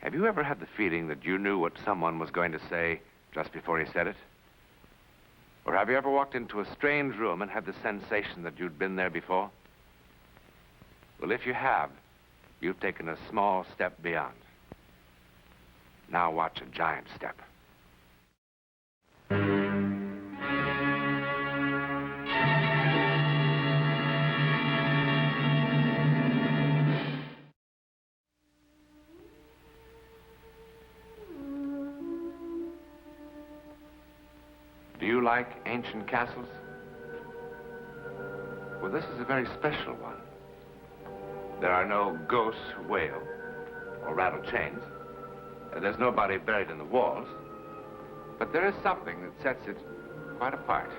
Have you ever had the feeling that you knew what someone was going to say just before he said it? Or have you ever walked into a strange room and had the sensation that you'd been there before? Well, if you have, you've taken a small step beyond. Now watch a giant step. Do you like ancient castles? Well, this is a very special one. There are no ghosts who wail or rattle chains. There's nobody buried in the walls. But there is something that sets it quite apart.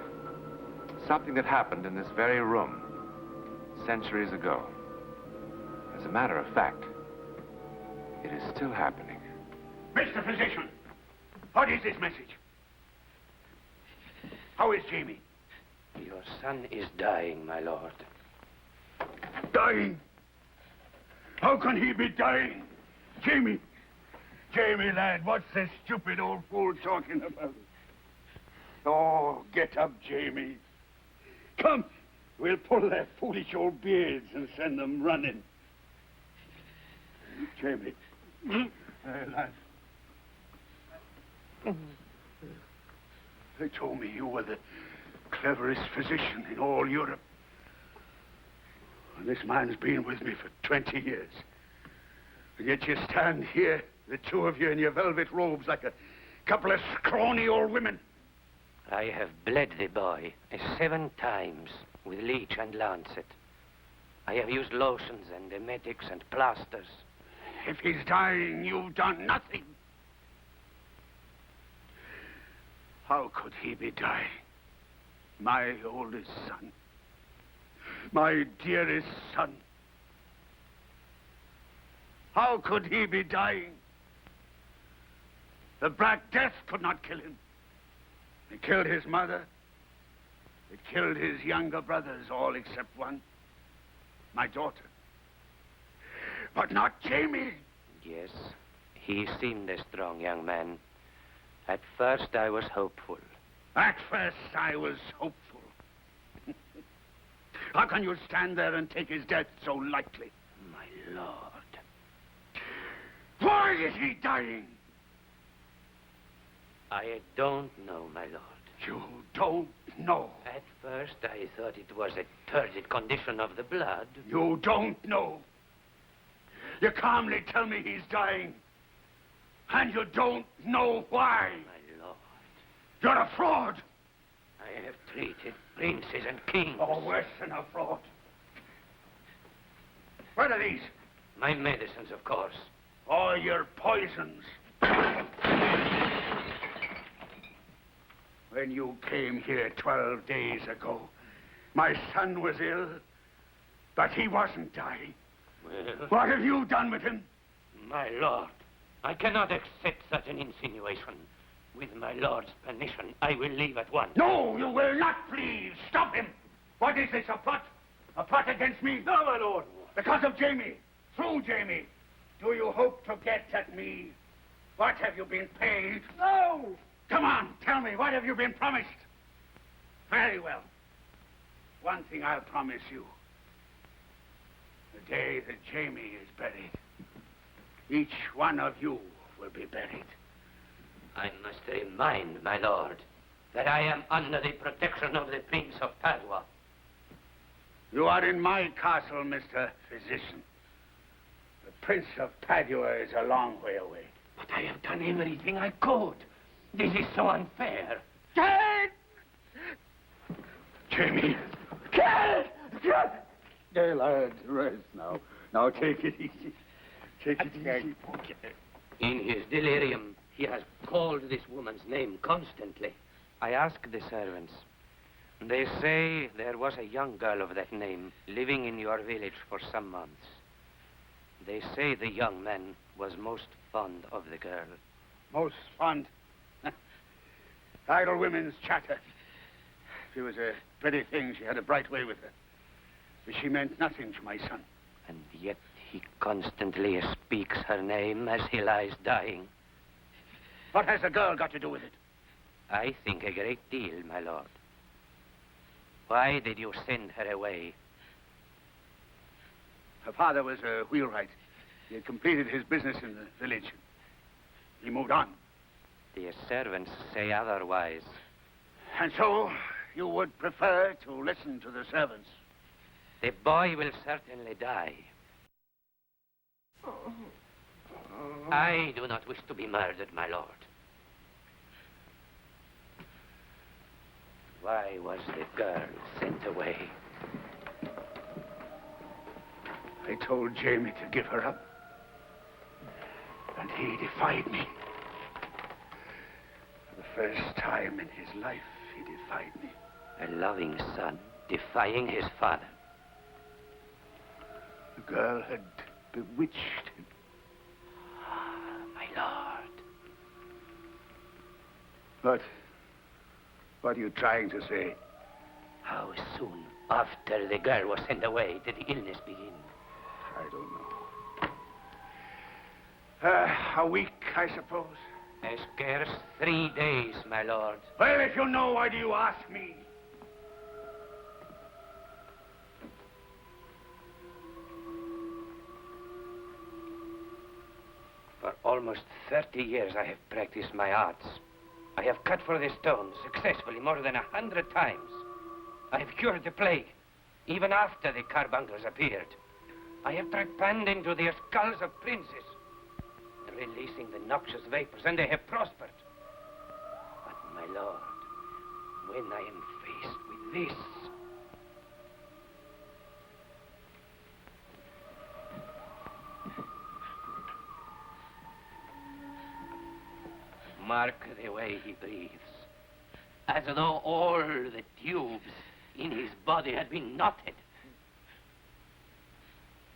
Something that happened in this very room centuries ago. As a matter of fact, it is still happening. Mr. Physician, what is this message? How is Jamie? Your son is dying, my lord. Dying? How can he be dying? Jamie! Jamie, lad, what's this stupid old fool talking about? Oh, get up, Jamie. Come, we'll pull their foolish old beards and send them running. Jamie. Lad. They told me you were the cleverest physician in all Europe. And this man's been with me for 20 years. And yet you stand here, the two of you in your velvet robes, like a couple of scrawny old women. I have bled the boy 7 times with leech and lancet. I have used lotions and emetics and plasters. If he's dying, you've done nothing. How could he be dying? My oldest son. My dearest son. How could he be dying? The Black Death could not kill him. It killed his mother. It killed his younger brothers, all except one. My daughter. But not Jamie. Yes, he seemed a strong young man. At first, I was hopeful. At first, I was hopeful. How can you stand there and take his death so lightly? My lord. Why is he dying? I don't know, my lord. You don't know? At first, I thought it was a turgid condition of the blood. You don't know? You calmly tell me he's dying. And you don't know why. My lord. You're a fraud. I have treated princes and kings. Oh, worse than a fraud. What are these? My medicines, of course. All your poisons. When you came here 12 days ago, my son was ill, but he wasn't dying. Well, what have you done with him? My lord, I cannot accept such an insinuation. With my lord's permission, I will leave at once. No, you will not, please. Stop him. What is this, a plot? A plot against me? No, my lord. Because of Jamie. Through Jamie. Do you hope to get at me? What have you been paid? No! Come on, tell me, what have you been promised? Very well. One thing I'll promise you. The day that Jamie is buried, each one of you will be buried. I must remind my lord that I am under the protection of the Prince of Padua. You are in my castle, Mr. Physician. The Prince of Padua is a long way away. But I have done everything I could. This is so unfair. Killed! Jamie! Killed! Killed! Hey, lad, rest now. Now, take it easy. Take it easy. In his delirium, he has called this woman's name constantly. I asked the servants. They say there was a young girl of that name living in your village for some months. They say the young man was most fond of the girl. Most fond? Idle women's chatter. She was a pretty thing. She had a bright way with her. But she meant nothing to my son. And yet he constantly speaks her name as he lies dying. What has the girl got to do with it? I think a great deal, my lord. Why did you send her away? Her father was a wheelwright. He had completed his business in the village. He moved on. The servants say otherwise. And so, you would prefer to listen to the servants? The boy will certainly die. I do not wish to be murdered, my lord. Why was the girl sent away? I told Jamie to give her up. And he defied me. For the first time in his life, he defied me. A loving son defying his father. The girl had bewitched him. My lord. What are you trying to say? How soon after the girl was sent away did the illness begin? I don't know. A week, I suppose. Scarce 3 days, my lord. Well, if you know, why do you ask me? For almost 30 years I have practiced my arts. I have cut for the stones successfully more than 100 times. I have cured the plague, even after the carbuncles appeared. I have trepanned into the skulls of princes, releasing the noxious vapors, and they have prospered. But, my lord, when I am faced with this... Mark the way he breathes, as though all the tubes in his body had been knotted.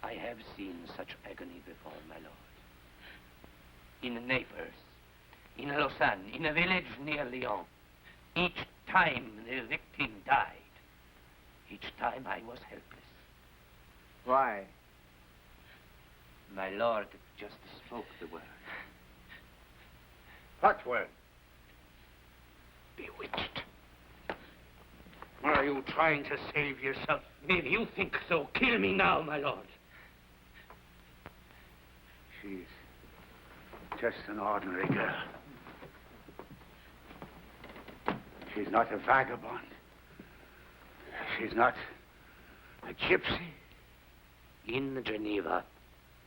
I have seen such agony before, my lord. In Naples, in Lausanne, in a village near Lyon. Each time the victim died. Each time I was helpless. Why? My lord just spoke the word. What word? Bewitched. Are you trying to save yourself? If you think so, kill me now, my lord. She's just an ordinary girl. She's not a vagabond. She's not a gypsy. In Geneva,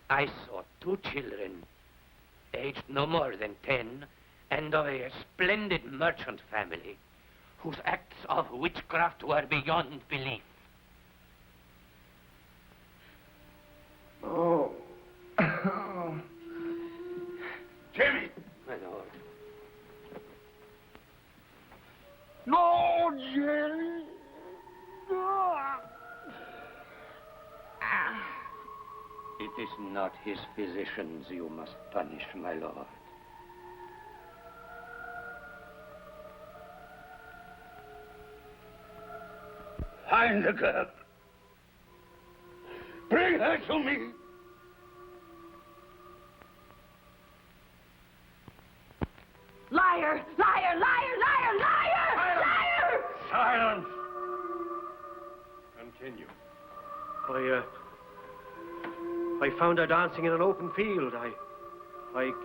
I saw 2 children, aged no more than 10, and of a splendid merchant family, whose acts of witchcraft were beyond belief. Oh. Jamie! My lord. No, Jamie! No! It is not his physicians you must punish, my lord. Find the girl. Bring her to me. Liar! Liar! Liar! Liar! Liar! Liar! Silence! Continue. I found her dancing in an open field. I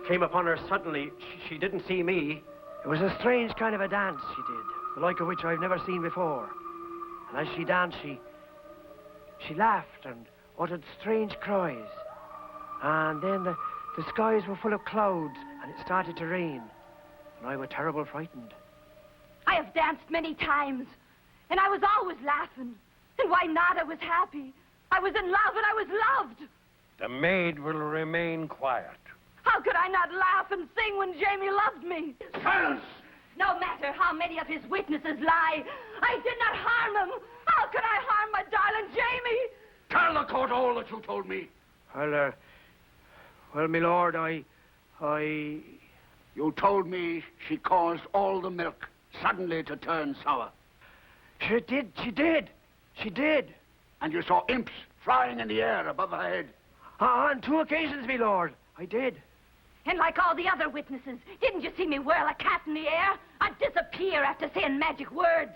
came upon her suddenly. She didn't see me. It was a strange kind of a dance she did, the like of which I've never seen before. And as she danced, she laughed and uttered strange cries. And then the skies were full of clouds, and it started to rain. And I was terrible frightened. I have danced many times, and I was always laughing. And why not? I was happy. I was in love, and I was loved. The maid will remain quiet. How could I not laugh and sing when Jamie loved me? Silence! No matter how many of his witnesses lie, I did not harm him. How could I harm my darling Jamie? Tell the court all that you told me. Well, my lord, I... You told me she caused all the milk suddenly to turn sour. She did. And you saw imps flying in the air above her head. On 2 occasions, me lord. I did. And like all the other witnesses, didn't you see me whirl a cat in the air? I'd disappear after saying magic words.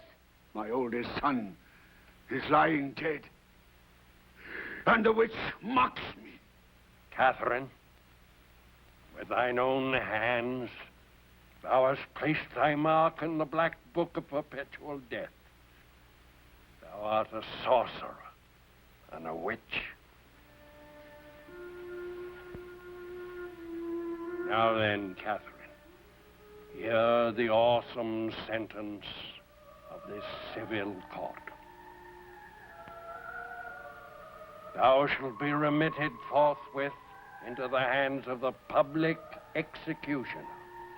My oldest son is lying dead. And the witch mocks me. Catherine, with thine own hands, thou hast placed thy mark in the black book of perpetual death. Thou art a sorcerer and a witch. Now then, Catherine, hear the awesome sentence of this civil court. Thou shalt be remitted forthwith into the hands of the public executioner.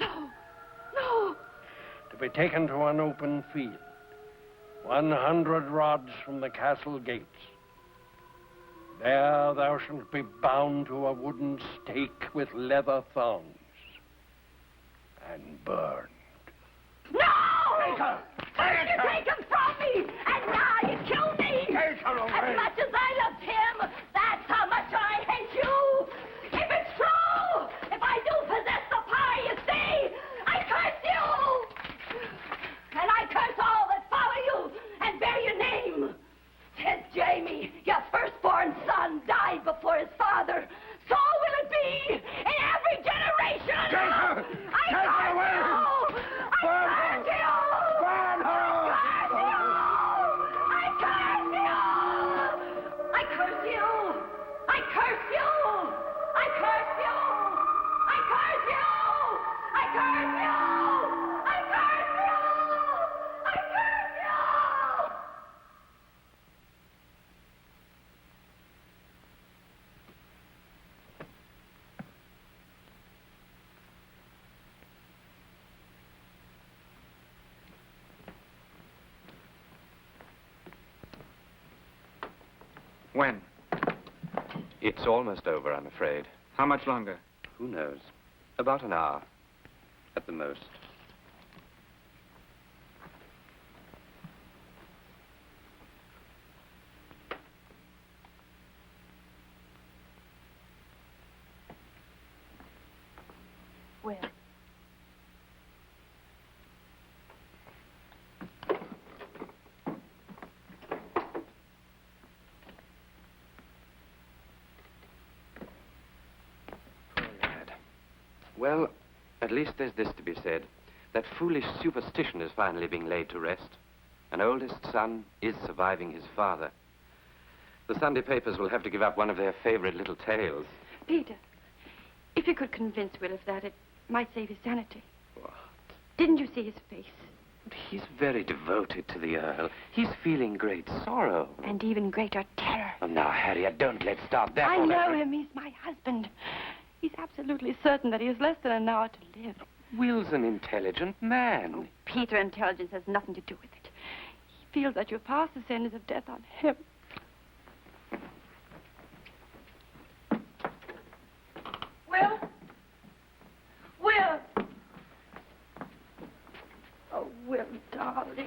No, no. To be taken to an open field, 100 rods from the castle gates. There thou shalt be bound to a wooden stake with leather thongs and burned. No! Take her! First you take him from me, and now you kill me! Take her away! As much as I loved him, that's how much I hate you! If it's true, if I do possess the power you see, I curse you! And I curse all that follow you and bear your name! Says Jamie, your firstborn son died before his father. So will it be in every generation! Take her! Take her away! Burn her! Burn her! I curse you! I curse you! I curse you! I curse you! I curse you! I curse you! I curse you! I curse you! When? It's almost over, I'm afraid. How much longer? Who knows? About an hour, at the most. Will. Well, at least there's this to be said. That foolish superstition is finally being laid to rest. An oldest son is surviving his father. The Sunday papers will have to give up one of their favorite little tales. Peter, if you could convince Will of that, it might save his sanity. What? Didn't you see his face? He's very devoted to the Earl. He's feeling great sorrow. And even greater terror. Oh, now, Harriet, don't let's start that. I or know that- him. He's my husband. He's absolutely certain that he has less than an hour to live. Will's an intelligent man. Peter, intelligence has nothing to do with it. He feels that you've passed the sentence of death on him. Will? Will? Oh, Will, darling.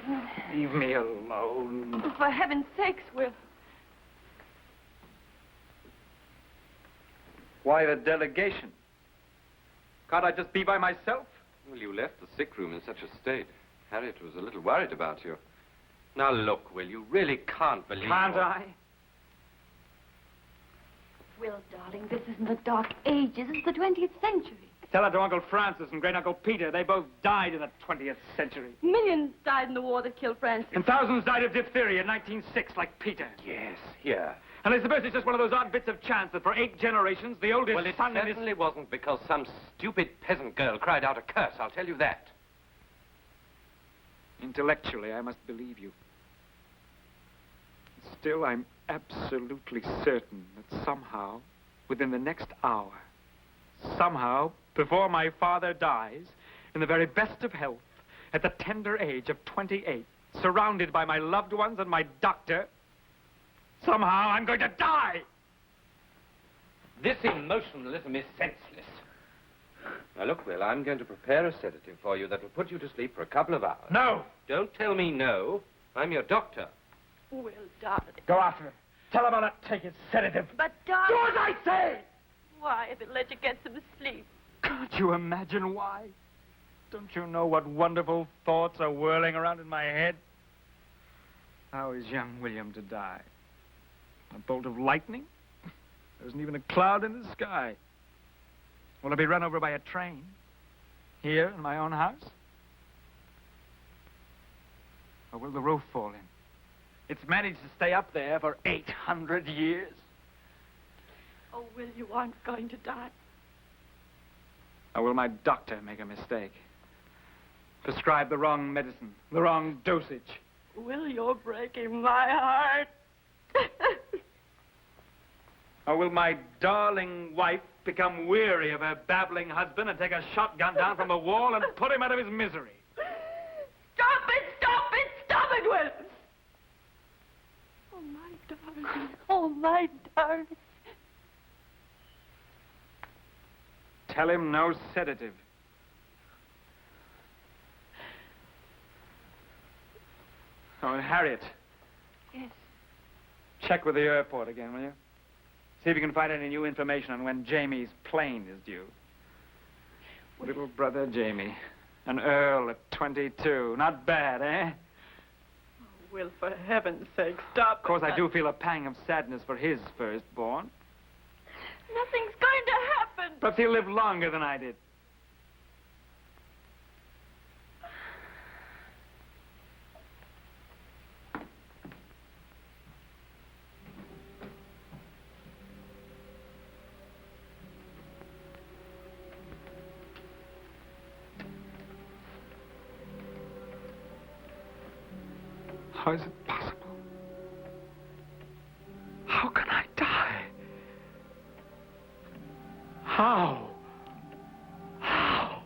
Leave me alone. Oh, for heaven's sakes, Will. Why the delegation? Can't I just be by myself? Well, you left the sick room in such a state. Harriet was a little worried about you. Now, look, Will, you really can't believe... Can't I? Will, darling, this isn't the Dark Ages. It's the 20th century. Tell that to Uncle Francis and Great-Uncle Peter. They both died in the 20th century. Millions died in the war that killed Francis. And thousands died of diphtheria in 1906, like Peter. Yes, here. And I suppose it's just one of those odd bits of chance that for 8 generations, the oldest Well, it son in his... certainly wasn't because some stupid peasant girl cried out a curse, I'll tell you that. Intellectually, I must believe you. Still, I'm absolutely certain that somehow, within the next hour, somehow, before my father dies, in the very best of health, at the tender age of 28, surrounded by my loved ones and my doctor, somehow I'm going to die! This emotionalism is senseless. Now, look, Will, I'm going to prepare a sedative for you that will put you to sleep for a couple of hours. No! Don't tell me no. I'm your doctor. Will, darling. Go after her. Tell him I'll not take his sedative. But, Do darling... as I say! Why, if it let you get some sleep? Can't you imagine why? Don't you know what wonderful thoughts are whirling around in my head? How is young William to die? A bolt of lightning? There isn't even a cloud in the sky. Will I be run over by a train? Here in my own house? Or will the roof fall in? It's managed to stay up there for 800 years. Oh, Will, you aren't going to die. Or will my doctor make a mistake? Prescribe the wrong medicine, the wrong dosage. Will, you're breaking my heart. Or will my darling wife become weary of her babbling husband and take a shotgun down from the wall and put him out of his misery? Stop it! Stop it! Stop it, Will! Oh, my darling. Oh, my darling. Tell him no sedative. Oh, and Harriet. Yes. Check with the airport again, will you? See if you can find any new information on when Jamie's plane is due. Little brother Jamie. An Earl at 22. Not bad, eh? Oh, Will, for heaven's sake, stop. Of course, I do feel a pang of sadness for his firstborn. Nothing's going to happen. Perhaps he'll live longer than I did. How is it possible? How can I die? How? How?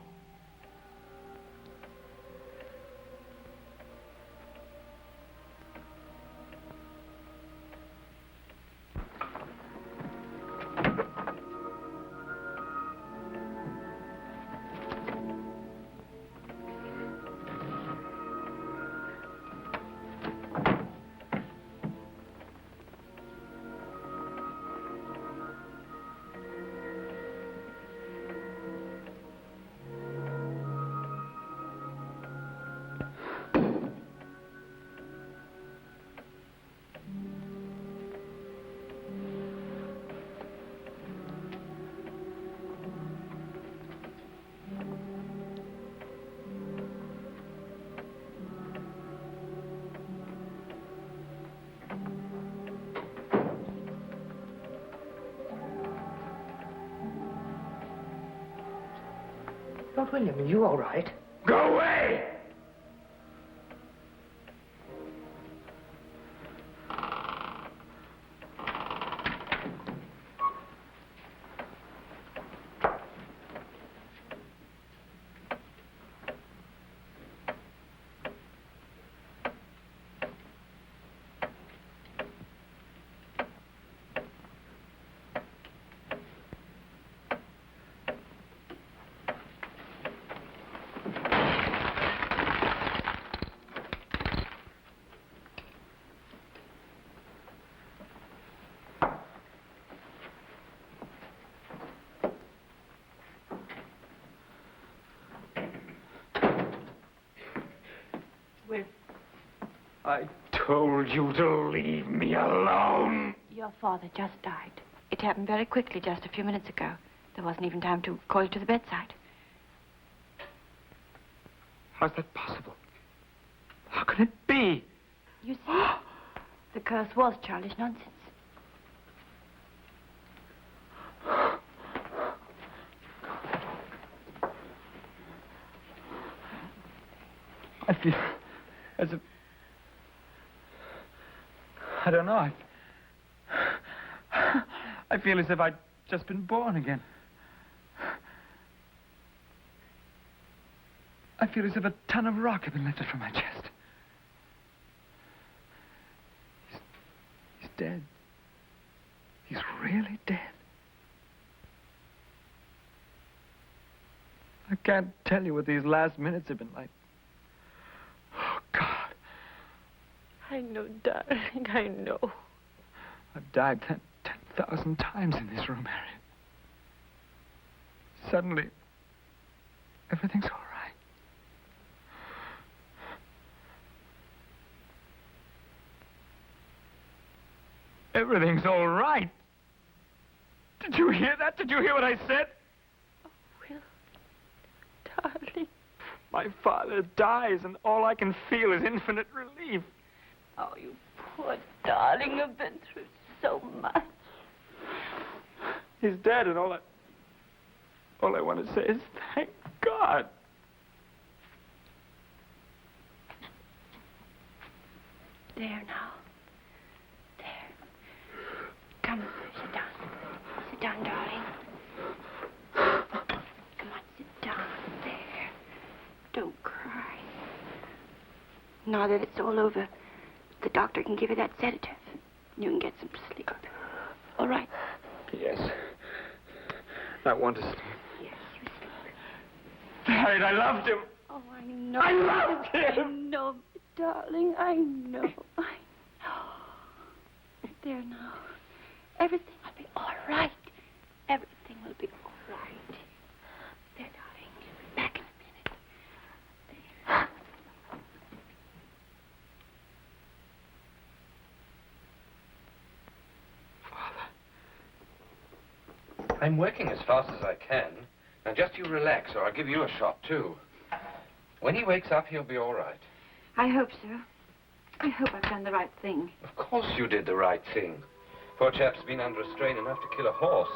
Lord William, are you all right? Go away! Will, I told you to leave me alone. your father just died. It happened very quickly just a few minutes ago. There wasn't even time to call you to the bedside. How's that possible? How can it be? You see, the curse was childish nonsense. I feel as if... I don't know. I feel as if I'd just been born again. I feel as if a ton of rock had been lifted from my chest. He's dead. He's really dead. I can't tell you what these last minutes have been like. Oh, God. I know, darling, I know. I've died 10,000 times in this room, Harry. Suddenly, everything's all right. Everything's all right. Did you hear that? Did you hear what I said? Oh, Will, darling. My father dies, and all I can feel is infinite relief. Oh, you poor darling, you've been through so much. He's dead, and all I want to say is thank God. There now. There. Come, sit down. Sit down, darling. Come on, sit down. There. Don't cry. Now that it's all over, the doctor can give you that sedative. You can get some sleep. All right? Yes. I want to sleep. Yes, you sleep. Harriet, I loved him. Oh, I know. I loved him. I know, darling. I know. I know. There now. Everything will be all right. Everything will be all right. There, darling. Back in a minute. There. I'm working as fast as I can. Now, just you relax, or I'll give you a shot, too. When he wakes up, he'll be all right. I hope so. I hope I've done the right thing. Of course you did the right thing. Poor chap's been under a strain enough to kill a horse.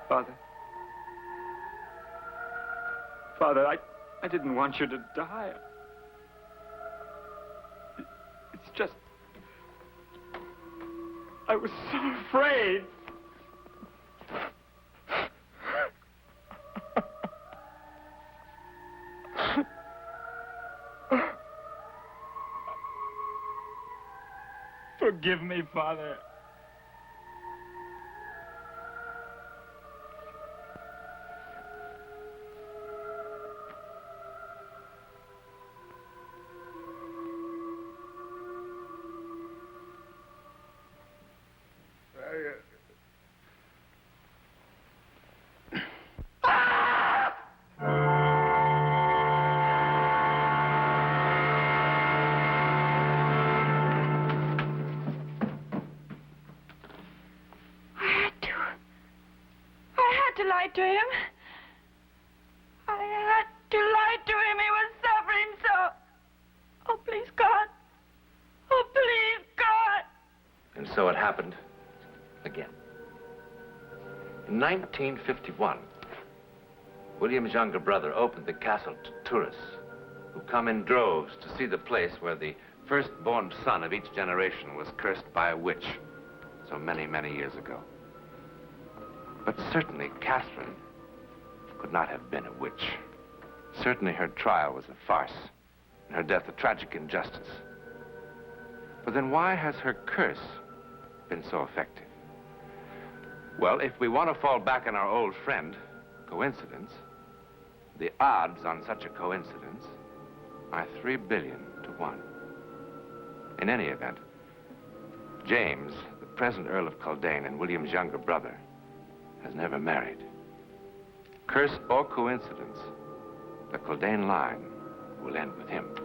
Father. Father, I didn't want you to die. It's just... I was so afraid. Forgive me, Father. To him. I had to lie to him. He was suffering so. Oh, please, God. Oh, please, God. And so it happened again. In 1951, William's younger brother opened the castle to tourists who come in droves to see the place where the firstborn son of each generation was cursed by a witch so many, many years ago. But certainly Catherine could not have been a witch. Certainly her trial was a farce, and her death a tragic injustice. But then why has her curse been so effective? Well, if we want to fall back on our old friend, coincidence, the odds on such a coincidence are 3 billion to 1. In any event, James, the present Earl of Culdain and William's younger brother, has never married. Curse or coincidence, the Culdain line will end with him.